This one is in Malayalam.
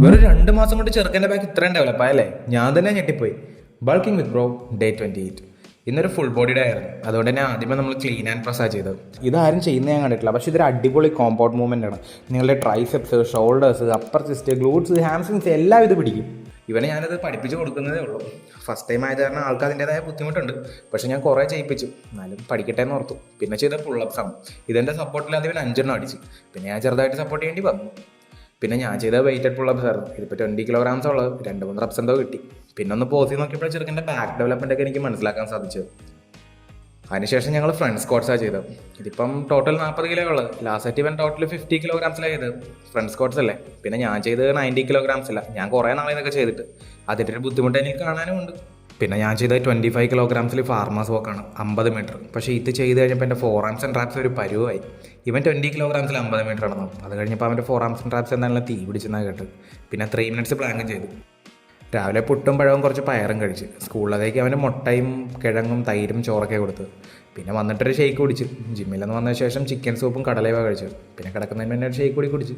വെറും 2 മാസം കൊണ്ട് ചെറുക്കൻ്റെ ബാക്ക് ഇത്രയും ഡെവലപ്പ് ആയല്ലേ? ഞാൻ തന്നെ ഞെട്ടിപ്പോയി. ബൾക്കിംഗ് വിത്ത് ബ്രോ ഡേ 28. ഇന്നൊരു ഫുൾ ബോഡി ഡേ ആയിരുന്നു. അതുകൊണ്ട് തന്നെ ആദ്യമേ നമ്മൾ ക്ലീൻ ആൻഡ് പ്രസ്സാണ് ചെയ്തത്. ഇതാരും ചെയ്യുന്നത് ഞാൻ കണ്ടിട്ടില്ല, പക്ഷേ ഇതൊരു അടിപൊളി കോമ്പൗണ്ട് മൂവ്മെൻ്റ് ആണ്. നിങ്ങളുടെ triceps, shoulders, upper chest, glutes, hamstrings എല്ലാം ഇത് പിടിക്കും. ഇവനെ ഞാനത് പഠിപ്പിച്ച് കൊടുക്കുന്നതേ ഉള്ളൂ. ഫസ്റ്റ് ടൈം ആയത് കാരണം ആൾക്ക് അതിൻ്റെതായ ബുദ്ധിമുട്ടുണ്ട്. പക്ഷേ ഞാൻ കുറേ ചെയ്യിപ്പിച്ചു, എന്നാലും പഠിക്കട്ടെ എന്ന് ഓർത്തു. പിന്നെ ചെയ്ത പുള്ളപ്സ് ആണ്. ഇതെൻ്റെ സപ്പോർട്ടില്ലാതെ ഇവൻ 5 അടിച്ചു. പിന്നെ ഞാൻ ചെറുതായിട്ട് സപ്പോർട്ട് ചെയ്യേണ്ടി വന്നു. പിന്നെ ഞാൻ ചെയ്ത വെയിറ്റഡ് പുള്ളപ്സ് ആയിരുന്നു. ഇതിപ്പോൾ 20 kilograms ഉള്ളത് 2-3 reps എന്തോ കിട്ടി. പിന്നെ ഒന്ന് പോസ് ചെയ്ത് നോക്കിയപ്പോൾ ചെറുക്കൻ്റെ ബാക്ക് ഡെവലപ്മെൻ്റ് ഒക്കെ എനിക്ക് മനസ്സിലാക്കാൻ സാധിച്ചത്. അതിനുശേഷം ഞങ്ങൾ ഫ്രണ്ട് സ്ക്വാട്ട്സാണ് ചെയ്തത്. ഇതിപ്പം ടോട്ടൽ 40 കിലോ ഉള്ളത്. ലാസ്റ്റ് ഇവൻ ടോട്ടൽ 50 kilograms ചെയ്തത്. ഫ്രണ്ട് സ്ക്വാട്ട്സ് അല്ലേ. പിന്നെ ഞാൻ ചെയ്തത് 90 kilograms അല്ല. ഞാൻ കുറേ നാളെ ഇതൊക്കെ ചെയ്തിട്ട് അതിൻ്റെ ഒരു ബുദ്ധിമുട്ട് എനിക്ക് കാണാനും ഉണ്ട്. പിന്നെ ഞാൻ ചെയ്തത് 25 kilograms ഫാർമേഴ്സ് വോക്കാണ്, 50 മീറ്റർ. പക്ഷേ ഇത് ചെയ്ത് കഴിഞ്ഞപ്പോൾ എൻ്റെ 4 arms and traps ഒരു പരുവായി. ഇവൻ 20 kilograms 50 മീറ്റർ ആണെന്നോ. അത് കഴിഞ്ഞപ്പോൾ അവൻ്റെ 4 arms and traps എന്തായാലും തീ പിടിച്ചെന്നാണ് കേട്ടത്. പിന്നെ 3 minutes പ്ലാങ്കും ചെയ്തു. രാവിലെ പുട്ടും പഴവും കുറച്ച് പയറും കഴിച്ച്. സ്കൂളിലേക്ക് അവന് മുട്ടയും കിഴങ്ങും തൈരും ചോറൊക്കെ കൊടുത്ത്. പിന്നെ വന്നിട്ടൊരു ഷേക്ക് കുടിച്ച്. ജിമ്മിൽ നിന്ന് വന്ന ശേഷം ചിക്കൻ സൂപ്പും കടലയുമാണ് കഴിച്ചത്. പിന്നെ കിടക്കുന്നതിന് മുന്നേ ഒരു ഷേക്ക് കൂടി കുടിച്ച്.